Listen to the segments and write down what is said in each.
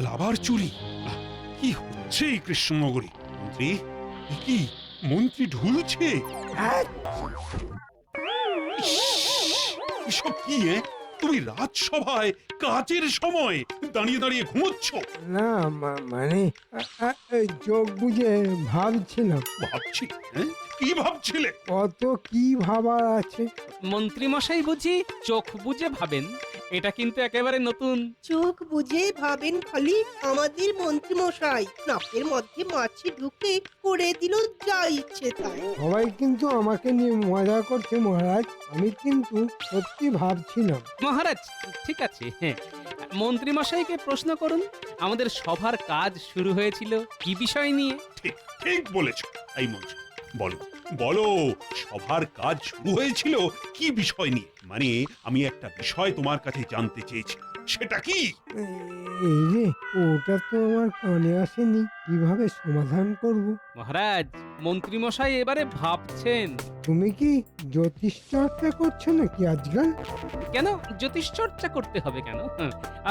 কাল আবার চুরি। কি হচ্ছে এই কৃষ্ণনগরে? মন্ত্রী, এ কি মন্ত্রী ঢুলছে? এসব কি? তুমি রাজসভায় কাজের সময় দাঁড়িয়ে দাঁড়িয়ে ঘুমোচ্ছ? না মানে চোখ বুঝে ভাবছিলাম। ভাবছি? কি ভাবছিলে? কত কি ভাবার আছে। মন্ত্রী মশাই বুঝি চোখ বুজে ভাবেন? এটা কিন্তু একেবারে নতুন। চোখ বুঝে ভাবেন খালি আমাদের মন্ত্রী মশাই, নাকের মধ্যে মাছি ঢুকে করে দিল যা ইচ্ছে তাই। সবাই কিন্তু আমাকে নিয়ে মজা করছে মহারাজ, আমি কিন্তু সত্যি ভাবছিলাম। মহারাজ ঠিক আছে, হ্যাঁ, মন্ত্রী মশাইকে প্রশ্ন করুন। আমাদের সভার কাজ শুরু হয়েছিল কি বিষয় নিয়ে? ঠিক ঠিক বলেছ। এই মন্ত্রী, বলো বলো, সভার কাজ শুরু হয়েছিল কি বিষয় নিয়ে? মানে আমি একটা বিষয় তোমার কাছে জানতে চেয়েছি, সেটা কি? এই রে, ওটা তো আমার কানে আসেনি, কিভাবে সমাধান করব? মহারাজ, মন্ত্রী মশাই এবারে ভাবছেন। তুমি কি জ্যোতিষ চর্চা করছো নাকি আজকাল? কেন জ্যোতিষ চর্চা করতে হবে কেন?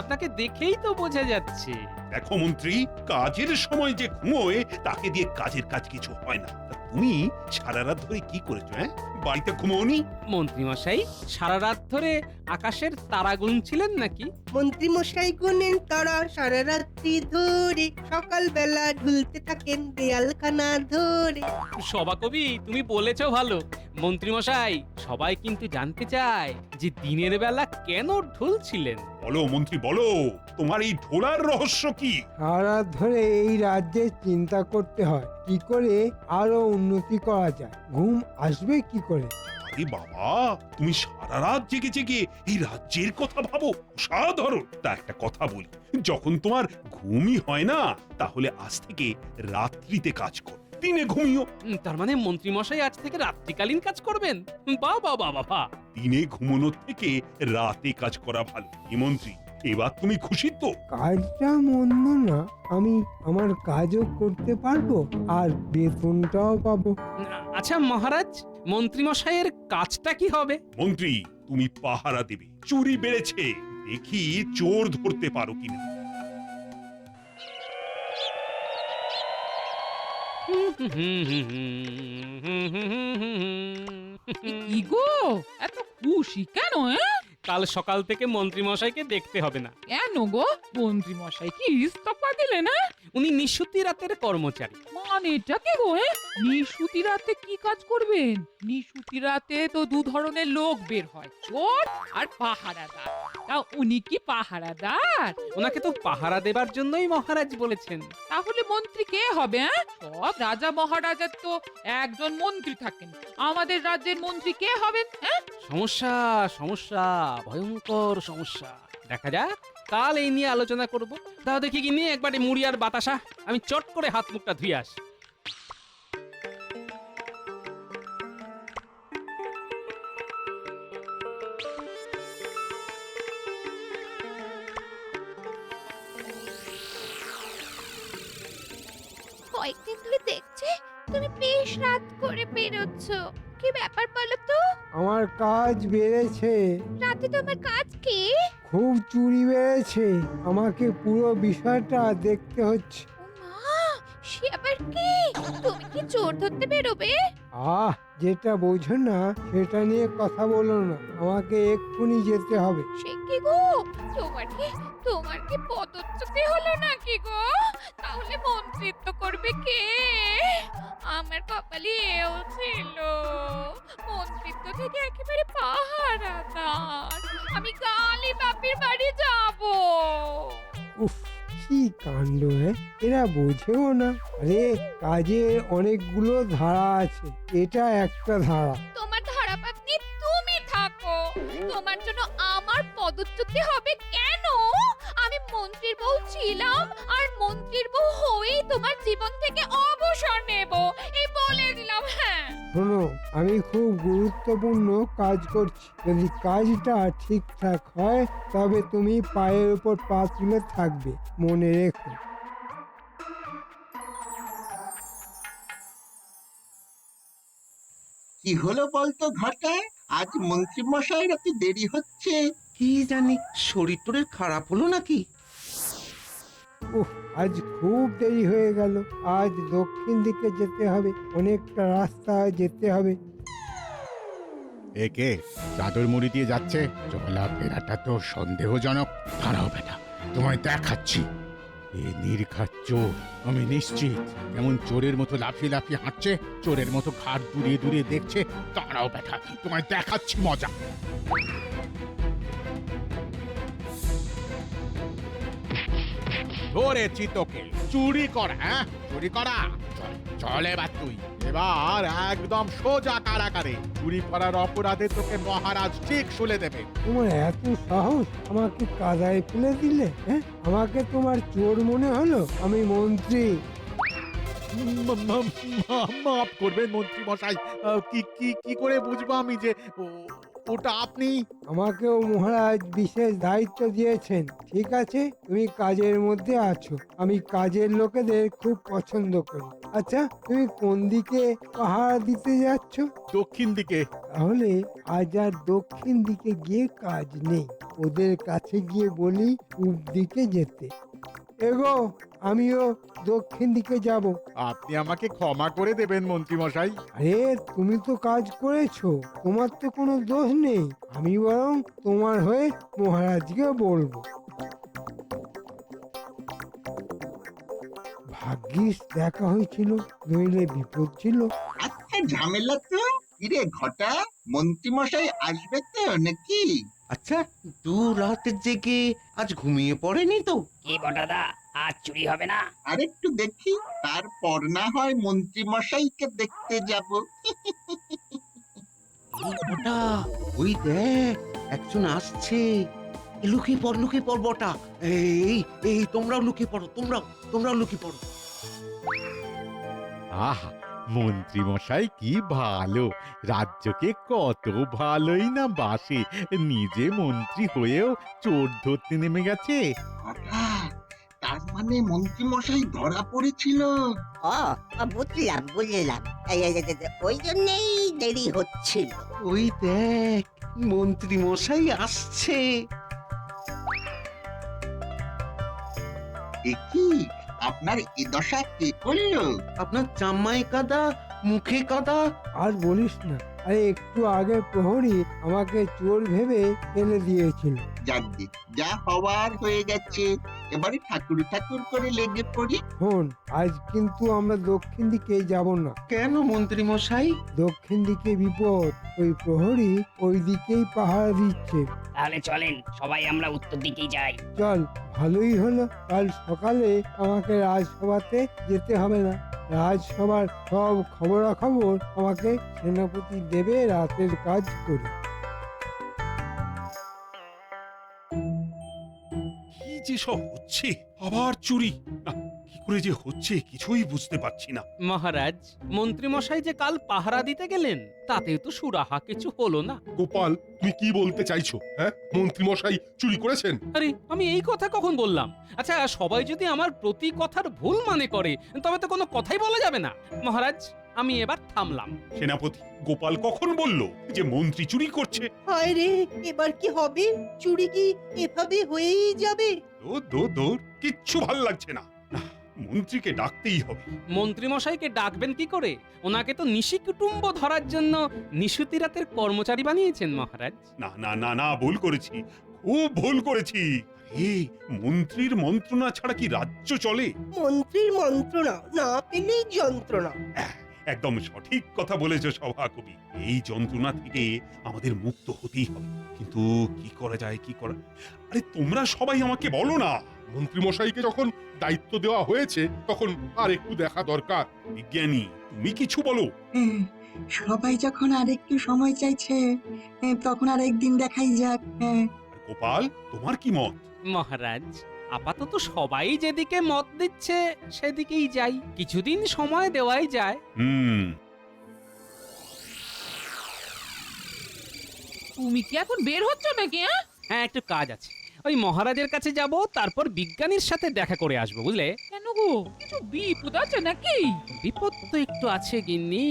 আপনাকে দেখেই তো বোঝা যাচ্ছে। দেখো মন্ত্রী, কাজের সময় যে ঘুমোয় তাকে দিয়ে কাজের কাজ কিছু হয় না। তা তুমি সারা রাত ধরে কি করেছো? বাড়িতে ঘুমোনি? মন্ত্রী মশাই সারা রাত ধরে আকাশের তারা গুনছিলেন নাকি? মন্ত্রী মশাই গুনেন তারা সারা রাত্রি ধরে, সকালবেলা ঢুলতে থাকেন দেয়ালখানা ধরে। সভাকবি, তুমি বলেছো ভালো। মন্ত্রী মশাই, সবাই কিন্তু জানতে চায় যে দিনের বেলা কেন ঢুলছিলেন। বলো মন্ত্রী, বলো, তোমার এই ঢোলার রহস্য কি? সারা ধরে এই রাজ্যে চিন্তা করতে হয় কি করে আরো উন্নতি করা যায়, ঘুম আসবে কি করে। আরে বাবা, তুমি সারা রাত জেগে জেগে এই রাজ্যের কথা ভাবো, অসাধারণ। তা একটা কথা বলি, যখন তোমার ঘুমই হয় না, তাহলে আজ থেকে রাত্রিতে কাজ করো, দিনে ঘুমিও। তার মানে মন্ত্রী মশাই আজ থেকে রাত্রিকালীন কাজ করবেন? বাহ বাহ বাহ বাহ বাহ। দিনে ঘুমানোর থেকে রাতে কাজ করা ভালো। কি মন্ত্রী, এবার তুমি খুশি তো? কাজটা মন্দ না, আমি আমার কাজও করতে পারবো আর বেতনটাও পাবো। আচ্ছা মহারাজ, মন্ত্রী মশাইয়ের কাজটা কি হবে? মন্ত্রী, তুমি পাহারা দেবে। চুরি বেড়েছে, দেখি চোর ধরতে পারো কিনা। কি গো, এত খুশি কেন? কাল সকাল থেকে মন্ত্রী মশাইকে দেখতে হবে না। কেন গো, মন্ত্রী মশাই কি ইস্তফা দিলেন? উনি নিশুতি রাতের কর্মচারী। মানেটা কি গো? নিশুতি রাতে কি কাজ করবেন? নিশুতি রাতে তো দু ধরনের লোক বের হয়, চোর আর পাহারাদার। তা উনি কি পাহারাদার? ওনাকে তো পাহারা দেবার জন্যই মহারাজ বলেছেন। তাহলে মন্ত্রী কে হবে? সব রাজা মহারাজার তো একজন মন্ত্রী থাকেন, আমাদের রাজ্যের মন্ত্রী কে হবেন? সমস্যা সমস্যা, ভয়ঙ্কর সমস্যা। দেখা যাক, কাল এই নিয়ে আলোচনা করব। তাও দেখি কি নিয়ে একবারে মুড়ি আর বাতাসা, আমি চট করে হাত মুখটা ধুয়ে আসি। কয়েকদিন ধরে দেখছি তুমি বেশ রাত করে বেরোচ্ছ, কি ব্যাপার বলো তো? আমার কাজ বেড়েছে, রাতে তোমার কাজ কি? খুব চুরি বেড়েছে, আমাকে পুরো বিষয়টা দেখতে হচ্ছে। ও মা, সে আবার কি? তুমি কি চোর ধরতে বেরোবে? যেটা বোঝো না সেটা নিয়ে কথা বলো না, আমাকে এক্ষুনি যেতে হবে। সে কি গো, তোমার কি পদচ্যুতি হলো নাকি গো? তাহলে মন্ত্রিত্ব করবে কে? আমার কপালে এও ছিল, মন্ত্রিত্ব থেকে একেবারে পাহারাদার। আমি কালই বাপের বাড়ি যাব। উফ, কি কাণ্ড! এরা বোঝেও না। আরে কাজের অনেকগুলো ধারা আছে, এটা একটা ধারা। তোমার ধারাপাত নিয়ে তুমি থাকো, তোমার জন্য আমার পদচ্যুতি হবে কেন? আমি মন্ত্রীর বউ ছিলাম আর মন্ত্রীর বউ হয়েই তোমার জীবন থেকে অবসর নেব, এই বলে দিলাম। হ্যাঁ শোনো, আমি খুব গুরুত্বপূর্ণ কাজ করছি, যদি কাজটা ঠিকঠাক হয় তবে তুমি পায়ের উপর পা তুলে থাকবে, মনে রেখো। কি হলো বলতো ঘটা? আজ মন্ত্রী মশাইয়ের এত দেরি হচ্ছে। কি জানি, শরীর টরীর খারাপ হলো নাকি? আজ খুব দেরি হয়ে গেল। আজ দক্ষিণ দিকে যেতে হবে, অনেকটা রাস্তা যেতে হবে। একে চাদর মুড়ি দিয়ে যাচ্ছে, চলাফেরাটা তো সন্দেহজনক। দাঁড়াও বেটা, তোমায় দেখাচ্ছি। এ নির্ঘাত চোর, আমি নিশ্চিত। কেমন চোরের মতো লাফিয়ে লাফিয়ে হাঁটছে, চোরের মতো ঘাট দুরিয়ে দুরিয়ে দেখছে। দাঁড়াও বেটা, তোমায় দেখাচ্ছি মজা। ধরেছি তোকে, চুরি করা। হ্যাঁ, চুরি করা। চল চল, এবার তুই এবার একদম সোজা কারাগারে। চুরি করার অপরাধে তোকে মহারাজ ঠিক শুলে দেবে। তোমার এত সাহস, আমাকে কাদায় ফেলে দিলে? হ্যাঁ, আমাকে তোমার চোর মনে হলো? আমি মন্ত্রী। মাফ করবেন মন্ত্রী মশাই, কি কি কি করে বুঝবো আমি যে ওটা আপনি? আমাকেও মহারাজ বিশেষ দায়িত্ব দিয়েছেন। ঠিক আছে, তুমি কাজের মধ্যে আছো। আমি কাজের লোকেদের খুব পছন্দ করি। আচ্ছা, তুমি কোন দিকে পাহারা দিতে যাচ্ছ? দক্ষিণ দিকে। তাহলে আজ আর দক্ষিণ দিকে গিয়ে কাজ নেই। ওদের কাছে গিয়ে বলি পূব দিকে যেতে। এগো, আমিও দক্ষিণ দিকে যাব। আপনি আমাকে ক্ষমা করে দেবেন মন্ত্রী মশাই। আরে, তুমি তো কাজ করেছো, তোমার তো কোনো দোষ নেই। আমি বরং তোমার হয়ে মহারাজকে বলবো। ভাগ্যিস দেখা হয়েছিল, নইলে বিপদ ছিল। আচ্ছা, ঝামেলা তো কিরে ঘটা, মন্ত্রী মশাই আসবে তো নাকি? আচ্ছা, দু রাত জেগে আজ ঘুমিয়ে পড়েনি তো? কি বটাদা, আজ চুরি হবে না? আরেকটু দেখি, তারপর না হয় মন্ত্রী মশাইকে দেখতে যাব। বটা, ওই দেখ, একজন আসছে। লুকিয়ে পড় বটা। এই এই তোমরাও লুকিয়ে পড়ো, তোমরাও লুকিয়ে পড়ো। আহা, মন্ত্রী মশাই কি ভালো, রাজ্যকে কত ভালোই না বাসে। নিজে মন্ত্রী হয়েও চোর ধরতে নেমে গেছে। ঘটা, তার মানে মন্ত্রী মশাই ধরা পড়েছিল। বুঝলাম। ওই জন্যই দেরি হচ্ছিল। ওই দেখ, মন্ত্রী মশাই আসছে। এ কি, আপনার এ দশা কে করলো? আপনার জামাই কাদা, মুখে কাদা। আর বলিস না, আরে একটু আগে প্রহরী আমাকে চোর ভেবে ফেলে দিয়েছিল। যাকে যা হওয়ার হয়ে গেছে, এবারে ঠাকুর ঠাকুর করে লেগে পড়ি। শোন, আজ কিন্তু আমরা দক্ষিণ দিকে যাব না। কেন মন্ত্রী মশাই? দক্ষিণ দিকে বিপদ। ওই প্রহরী ওই দিকেই পাহারা দিচ্ছে। তাহলে চলেন, সবাই আমরা উত্তর দিকেই যাই। চল, ভালোই হলো। কাল সকালে আমাকে রাজসভাতে যেতে হবে না। রাজসভার সব খবরাখবর আমাকে সেনাপতি দেবে। রাতের কাজ করি। কি যে সব হচ্ছে, আবার চুরি। না, কি করে যে হচ্ছে কিছুই বুঝতে পারছি না। মহারাজ, মন্ত্রী মশাই যে কাল পাহারা দিতে গেলেন, তাতে তো সুরাহা কিছু হলো না। গোপাল, তুমি কি বলতে চাইছো? হ্যাঁ, মন্ত্রী মশাই চুরি করেছেন? আরে, আমি এই কথা কখন বললাম? আচ্ছা, সবাই যদি আমার প্রতি কথার ভুল মানে করে, তবে তো কোনো কথাই বলা যাবে না। মহারাজ, আমি এবার থামলাম। সেনাপতি, গোপাল কখন বলল যে মন্ত্রী চুরি করছে? হায় রে, এবার কি হবে? চুরি কি এভাবে হয়েই যাবে? দূর, কিচ্ছু ভাল লাগছে না। না, মন্ত্রীকে ডাকতেই হবে। মন্ত্রী মশাইকে ডাকবেন কি করে? ওনাকে তো নিশি কুটুম্ব ধরার জন্য নিশুতি রাতের কর্মচারী বানিয়েছেন মহারাজ। না, ভুল করেছি, খুব ভুল করেছি। মন্ত্রীর মন্ত্রণা ছাড়া কি রাজ্য চলে? মন্ত্রীর মন্ত্রণা না পেলেই যন্ত্রণা। একদম সঠিক কথা বলেছ সভাকবি। এই যন্ত্রণা থেকে আমাদের মুক্ত হতেই হবে। কিন্তু কি করা যায়? আরে তোমরা সবাই আমাকে বলো না। মন্ত্রী মশাইকে যখন দায়িত্ব দেওয়া হয়েছে, তখন আর একটু দেখা দরকার। বিজ্ঞানী, তুমি কিছু বলো। সবাই যখন আরেকটু সময় চাইছে, তখন আর একদিন দেখাই যাক। গোপাল, তোমার কি মত? মহারাজ, আপাতত সবাই যেদিকে মত দিচ্ছে সেদিকেই যাই। কিছুদিন সময় দেওয়াই যায়। তুমি কি এখন বের হচ্ছ নাকি? হ্যাঁ, একটু কাজ আছে। ওই মহারাজের কাছে যাব, তারপর বিজ্ঞানীর সাথে দেখা করে আসবো, বুঝলে? কেন গো, কিছু বিপদ আছে নাকি? বিপদ তো একটু আছে গিন্নি,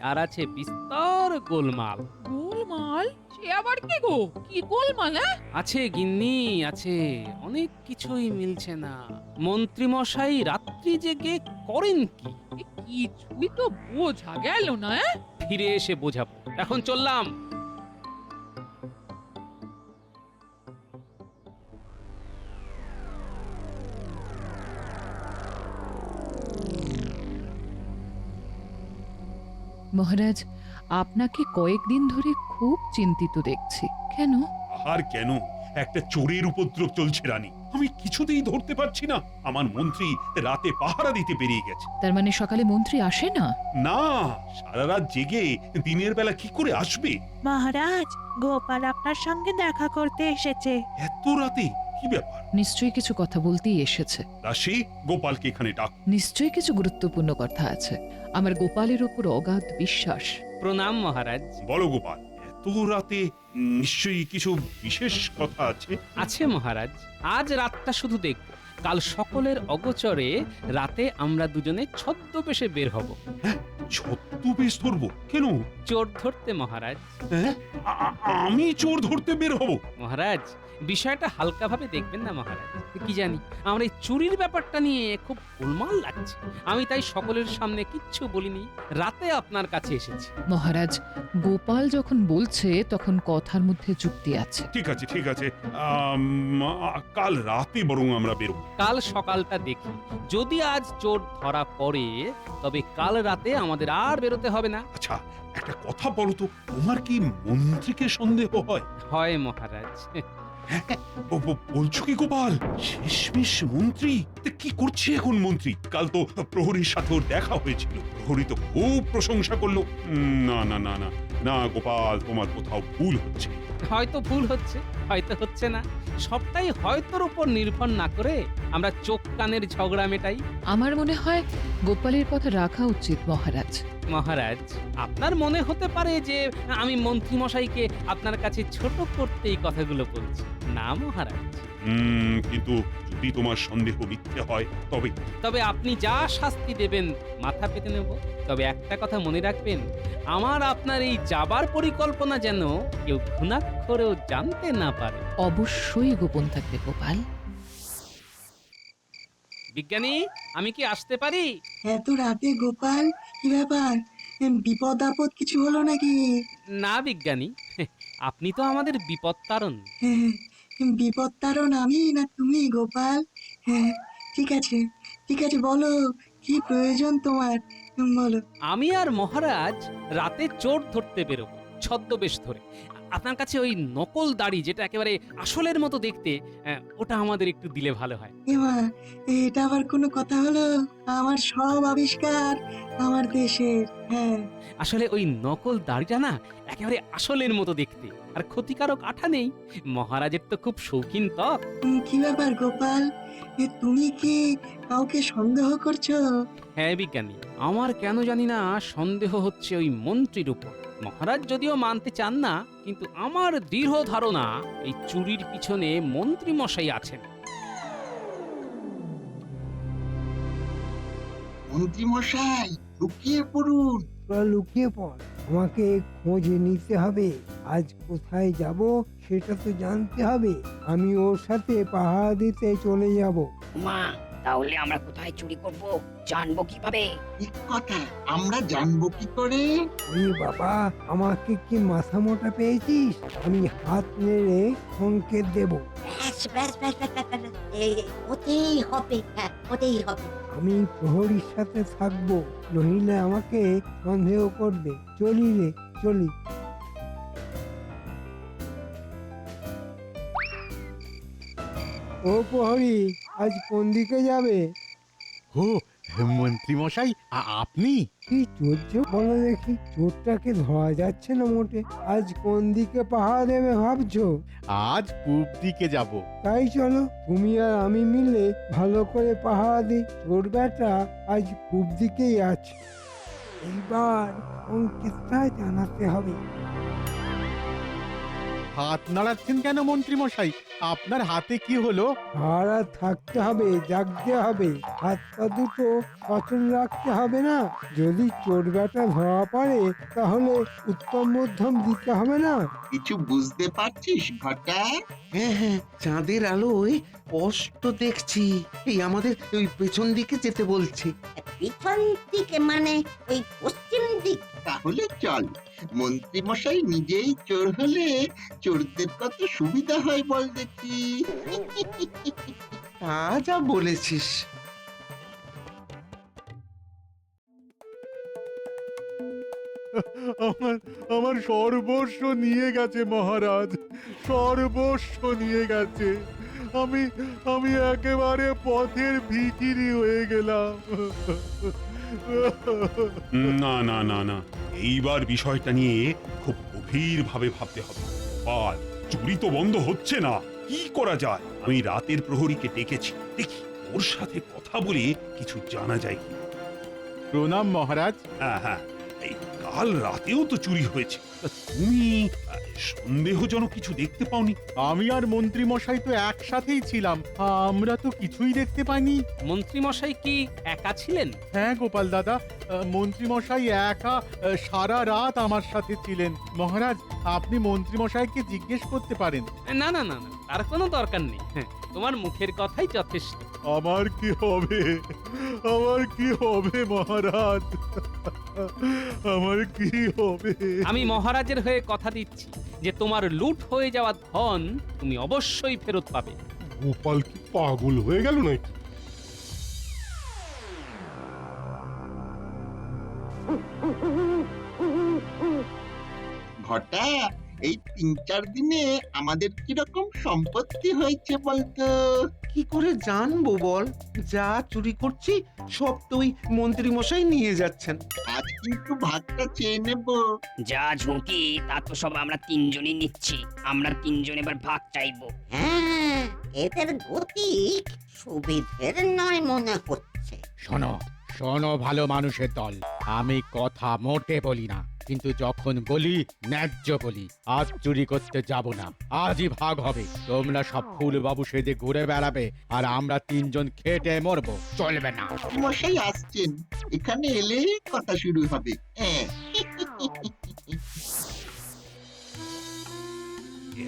আর আছে বিস্তর ঘোর গোলমাল। গোলমাল? সে আবার কি গো? কি গোলমাল? আছে গিন্নি, আছে, অনেক কিছুই মিলছে না। মন্ত্রী মশাই রাত্রি জেগে করেন কি? কিছুই তো বোঝা গেল না। ফিরে এসে বোঝাবো, এখন চললাম। মহারাজ, আপনাকে কয়েকদিন ধরে খুব চিন্তিত দেখছি। কেন? আর কেন, একটা চোরের উপদ্রব চলছে রানী, আমি কিছুতেই ধরতে পারছি না। আমার মন্ত্রী রাতে পাহারা দিতে বেরিয়ে গেছে। তার মানে সকালে মন্ত্রী আসে না? না, সারা রাত জেগে দিনের বেলা কি করে আসবে? মহারাজ, গোপাল আপনার সঙ্গে দেখা করতে এসেছে। এত রাতে? কি ব্যাপার? নিশ্চয়ই কিছু কথা বলতেই এসেছে। দাসী, গোপালকে এখানে ডাক। নিশ্চয়ই কিছু গুরুত্বপূর্ণ কথা আছে। আমার গোপালের উপর অগাধ বিশ্বাস। প্রণাম মহারাজ। বলো গোপাল, এত রাতে নিশ্চয়ই কিছু বিশেষ কথা আছে। আছে মহারাজ, আজ রাতটা শুধু দেখব। কাল সকলের অগোচরে রাতে আমরা দুজনে ছদ্মবেশে বের হব। ছদ্মবেশ ধরবো? কেন? চোর ধরতে মহারাজ। হ্যাঁ? আমি চোর ধরতে বের হব? মহারাজ, বিষয়টা হালকাভাবে দেখবেন না মহারাজ। কি জানি আমার এই চুরির ব্যাপারটা নিয়ে খুব গোলমাল লাগছে। আমি তাই সকলের সামনে কিচ্ছু বলিনি, রাতে আপনার কাছে এসেছি। মহারাজ, গোপাল যখন বলছে তখন কথার মধ্যে যুক্তি আছে। ঠিক আছে, ঠিক আছে, কাল রাতে বরং আমরা বেরোবো। কাল সকালটা দেখি, যদি আজ চোর ধরা পড়ে তবে কাল রাতে আমাদের আর বেরোতে হবে না। আচ্ছা, একটা কথা বলো তো, তোমার কি মন্ত্রীকে সন্দেহ হয়? হয় মহারাজ। বলছো কি গোপাল? শেষমেশ মন্ত্রী? তা কি করছে এখন মন্ত্রী? কাল তো প্রহরীর সাথে ওর দেখা হয়েছিল, প্রহরী তো খুব প্রশংসা করলো। না না না না না গোপাল, তোমার কোথাও ভুল হচ্ছে। হয়তো ভুল হচ্ছে, হয়তো হচ্ছে না। সবটাই হয়তোর উপর নির্ভর না করে আমরা চোখ কানের ঝগড়া মেটাই। আমার মনে হয় গোপালের কথা রাখা উচিত মহারাজ। মহারাজ, আপনার মনে হতে পারে যে আমি মন্ত্রী মশাইকে আপনার কাছে ছোট করতে এই কথাগুলো বলছি। না মহারাজ। কিন্তু যদি তোমার সন্দেহ মিথ্যে হয় তবে? তবে আপনি যা শাস্তি দেবেন মাথা পেতে নেব। তবে একটা কথা মনে রাখবেন, আমার আপনার এই যাবার পরিকল্পনা যেন কেউ ঘুণাক্ষরেও জানতে না পারে। অবশ্যই গোপন থাকবে গোপাল। বিজ্ঞানী, আমি কি আসতে পারি? এত রাতে গোপাল, কি ব্যাপার? বিপদ আপদ কিছু হলো নাকি? না বিজ্ঞানী, আপনি তো আমাদের বিপদ তারণ। বিপদ তারণ আমি না তুমি গোপাল? হ্যাঁ, ঠিক আছে, ঠিক আছে, বলো কি প্রয়োজন তোমার, বলো। আমি আর মহারাজ রাতে চোর ধরতে বেরোবো, ছদ্মবেশ ধরে। আপনার কাছে ওই নকল দাড়ি যেটা একেবারে আসলের মতো দেখতে, ওটা আমাদের একটু দিলে ভালো হয়। এমা, এটা আবার কোনো কথা হলো? আমার সব আবিষ্কার আমার দেশের। হ্যাঁ, আসলে ওই নকল দাড়িটা না একেবারে আসলের মতো দেখতে, আর ক্ষতিকারক আঠা নেই। মহারাজের তো খুব শৌখিন ত্বক। কি ব্যাপার গোপাল, তুমি কি কাউকে সন্দেহ করছো? হ্যাঁ বিজ্ঞানী, আমার কেন জানি না সন্দেহ হচ্ছে ওই মন্ত্রীর উপর। মহারাজ যদিও মানতে চান না, কিন্তু আমার দৃঢ় ধারণা এই চুরির পিছনে মন্ত্রী মশাই আছেন। মন্ত্রী মশাই, লুকিয়ে পড়ুন। তোরা লুকিয়ে পড়, আমাকে খোঁজ নিতে হবে। আজ কোথায় যাব সেটা তো জানতে হবে। আমি ওর সাথে পাহারা দিতে চলে যাব। মা, তাহলে আমরা কোথায় চুরি করব, জানবো কিভাবে? ঠিক কথা, আমরা জানবো কি করে? ওরে বাবা, আমাকে কি মাথা মোটা পেয়েছিস? আমি হাত নেড়ে সংকেত দেব। ব্যাস ব্যাস ব্যাস ব্যাস ব্যাস, ব্যাস। হতেই হবে, হ্যাঁ হতেই হবে। আমি প্রহরীর সাথে থাকবো, নইলে আমাকে সন্দেহ করবে। চলি রে, চলি। ও প্রহরী, আজ কোন দিকে যাবে? ও মন্ত্রী মশাই, আপনি? কি চলছে বলো দেখি? চোরটাকে ধরা যাচ্ছে না মোটে। আজ কোন দিকে পাহারা দেবে ভাবছো? আজ পূব দিকে যাব। তাই চলো, তুমি আর আমি মিলে ভালো করে পাহারা দিই। চোর বেটা আজ পূব দিকেই আছে। এইবার সংকেতটা জানাতে হবে। হাত নাড়াচ্ছেন কেন মন্ত্রী মশাই? আপনার হাতে কি হলো? সারা থাকতে হবে, জাগতে হবে, হাত পা দুটো সচল রাখতে হবে না? যদি চোর বেটা ধরা পড়ে তাহলে উত্তম মধ্যম দিতে হবে না? কিছু বুঝতে পারছিস ঘটা? হ্যাঁ হ্যাঁ, চাঁদের আলোয় স্পষ্ট দেখছি। এই আমাদের ওই পেছন দিকে যেতে বলছে। পিছন দিকে মানে ওই পশ্চিম দিক। তাহলে চল, মন্ত্রী মশাই নিজেই চোর হলে চোরদের কত সুবিধা হয় বল দেখি। তা যা বলেছিস। আমার আমার সর্বস্ব নিয়ে গেছে মহারাজ, সর্বস্ব নিয়ে গেছে। আমি আমি একেবারে পথের ভিখিরি হয়ে গেলাম। না না না না, এইবার বিষয়টা নিয়ে খুব গভীরভাবে ভাবতে হবে। আর চুরি তো বন্ধ হচ্ছে না, কি করা যায়? আমি রাতের প্রহরীকে ডেকেছি, দেখি ওর সাথে কথা বলে কিছু জানা যায় কি। প্রণাম মহারাজ। হ্যাঁ হ্যাঁ, এই কাল রাতেও তো চুরি হয়েছে, তা তুমি সন্দেহজনক কিছু দেখতে পাওনি? আমি আর মন্ত্রী মশাই তো একসাথেই ছিলাম, আমরা তো কিছুই দেখতে পাইনি। মন্ত্রী মশাই কি একা ছিলেন? হ্যাঁ গোপাল দাদা, মন্ত্রী মশাই একা সারা রাত আমার সাথে ছিলেন। মহারাজ, আপনি মন্ত্রী মশাইকে জিজ্ঞেস করতে পারেন। না না না না, তার কোনো দরকার নেই। হ্যাঁ, তোমার মুখের কথাই যথেষ্ট। আমার কি হবে, আমার কি হবে মহারাজ, আমার কি হবে? আমি মহারাজের হয়ে কথা দিচ্ছি যে তোমার লুট হয়ে যাওয়া ধন তুমি অবশ্যই ফেরত পাবে। গোপাল কি পাগল হয়ে গেল নাকি? ঘটা, এই ৩-৪ দিনে আমাদের কিরকম সম্পত্তি হয়েছে বলতো? কি করে জানবো বল? যা চুরি করছি সব তো ওই মন্ত্রী মশাই নিয়ে যাচ্ছেন। আজ কিন্তু ভাগটা চেয়ে নেব। যা ঝুঁকি তা তো সব আমরা তিনজনই নিচ্ছি। আমরা তিনজন এবার ভাগ চাইবো। হ্যাঁ, এদের গতি সুবিধের নয় মনে হচ্ছে। শোনো শোনো ভালো মানুষের দল, আমি কথা মোটে বলি না, কিন্তু যখন বলি ন্যায্য বলি। আজ চুরি করতে যাব না, আজই ভাগ হবে। তোমরা সব ফুল বাবু সেজে ঘুরে বেড়াবে আর আমরা তিনজন খেটে মরবো, চলবে না। মশাই আসছেন, এখানে এলেই কথা শুরু হবে। হ্যাঁ,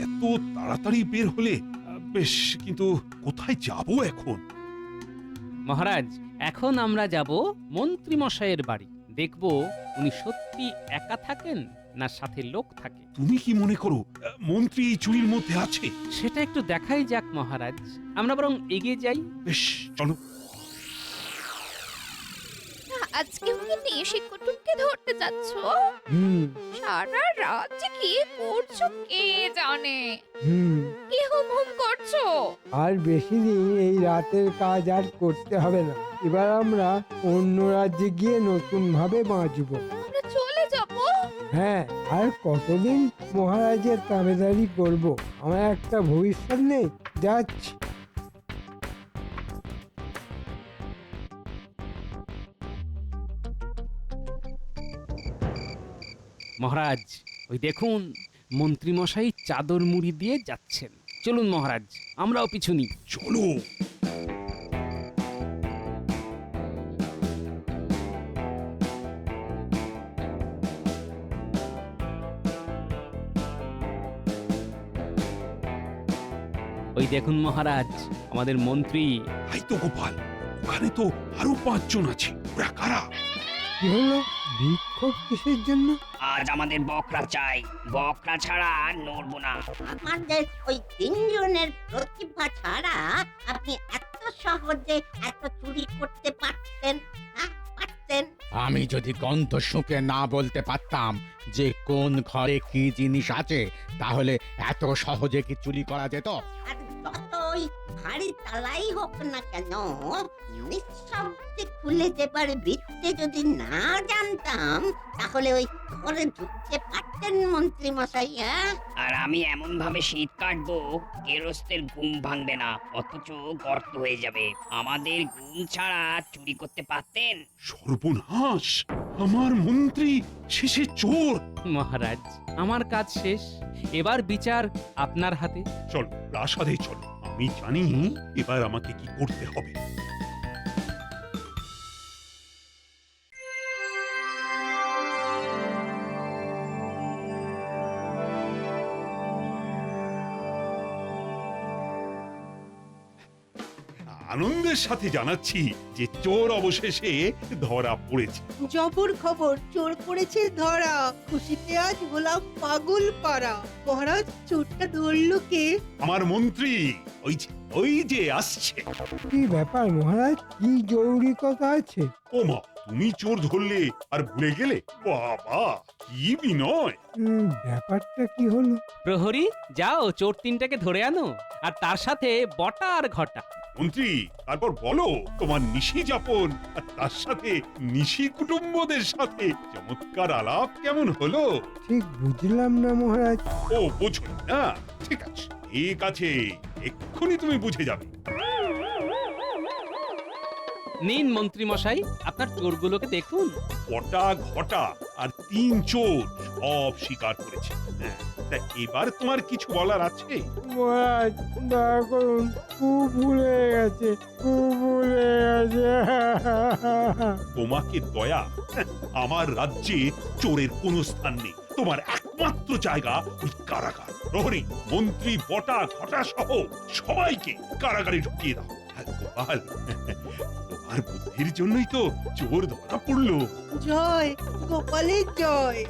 এত তাড়াতাড়ি বের হলে বেশ, কিন্তু কোথায় যাব এখন? মহারাজ, এখন আমরা যাব মন্ত্রী মশাইয়ের বাড়ি। দেখব উনি সত্যি একা থাকেন না সাথে লোক থাকে। তুমি কি মনে করো মন্ত্রী এই চুরির মধ্যে আছে? সেটা একটু দেখাই যাক মহারাজ, আমরা বরং এগিয়ে যাই। বেশ, চলো। আজকে কি নিশি কুটুমকে ধরতে যাচ্ছ? সারা রাত যে কি করছো কে জানে। কি হুম হুম করছো? আর বেশি দিন এই রাতের কাজ আর করতে হবে না। এবার আমরা অন্য রাজ্যে গিয়ে নতুন ভাবে বাঁচবো। আমরা চলে যাব? হ্যাঁ, আর কতদিন মহারাজের তাবেদারি করব? আমার একটা ভবিষ্যৎ নেই, যাচ্ছি। মহারাজ, ওই দেখুন মন্ত্রী মশাই চাদর মুড়ি দিয়ে যাচ্ছেন। চলুন মহারাজ, আমরাও পিছু নিই। চলো। ওই দেখুন মহারাজ, আমাদের মন্ত্রী। তাই তো গোপাল, ওখানে তো আরো ৫ জন আছে। ওরা কারা? কি হলো? বিক্ষোভ কিসের জন্য? আজ আমাদের বকরা চাই, বকরা ছাড়া আর নড়বো না। আমাদের ওই ৩ জনের প্রতিভা ছাড়া আপনি এত সহজে এত চুরি করতে পারতেন? পারতেন? আমি যদি গন্ধ শুঁকে না বলতে পারতাম যে কোন ঘরে কি জিনিস আছে, তাহলে এত সহজে কি চুরি করা যেত? আর যত ওই ভারী তালাই হোক না কেন, নিঃশব্দে খুলে দেবার বিদ্যে যদি না জানতাম তাহলে ওই ঘরে ঢুকতে পারতেন মন্ত্রী মশাই। আর আমি এমন ভাবে শীত কাটবো গেরস্তের ঘুম ভাঙবে না, অথচ গর্ত হয়ে যাবে। আমাদের ঘুম ছাড়া চুরি করতে পারতেন? সর্বনাশ, আমার মন্ত্রী শেষে চোর। মহারাজ, আমার কাজ শেষ, এবার বিচার আপনার হাতে। চলো প্রাসাদে চলো, আমি জানি এবার আমাকে কি করতে হবে। আনন্দের সাথে জানাচ্ছি যে চোর অবশেষে ধরা পড়েছে। জবর খবর, চোর পড়েছে ধরা। খুশিতে আজ হলাম পাগল পাড়া। মহারাজ, চোরটা ধরলো কে? আমার মন্ত্রী, ওই যে আসছে। কি ব্যাপার মহারাজ, কি জরুরি কথা আছে? ওমা, তুমি চোর ধরলে আর ভুলে গেলে? বাবা, কি বিনয়! ব্যাপারটা কি হলো? প্রহরী, যাও চোর তিনটাকে ধরে আনো, আর তার সাথে বটা আর ঘটা। মন্ত্রী, তারপর বলো তোমার নিশি যাপন আর তার সাথে নিশি কুটুম্বদের সাথে চমৎকার আলাপ কেমন হলো? ঠিক বুঝলাম না মহারাজ। ও, বোঝো না? ঠিক আছে, ঠিক আছে, এক্ষুনি তুমি বুঝে যাবে। নিন মন্ত্রী মশাই, আপনার চোরগুলোকে দেখুন। বটা, ঘটা আর তিন চোর সব স্বীকার করেছে। হ্যাঁ, তা এবার তোমার কিছু বলার আছে? মহারাজ, দয়া করুন, খুব ভুল হয়ে গেছে, খুব ভুল হয়ে গেছে। তোমাকে দয়া? আমার রাজ্যে চোরের কোনো স্থান নেই। তোমার একমাত্র জায়গা ওই কারাগার। প্রহরী, মন্ত্রী, বটা, ঘটা সহ সবাইকে কারাগারে ঢুকিয়ে দাও। আর গোপাল, তোমার বুদ্ধির জন্যই তো চোর ধরা পড়লো। জয় গোপালের জয়।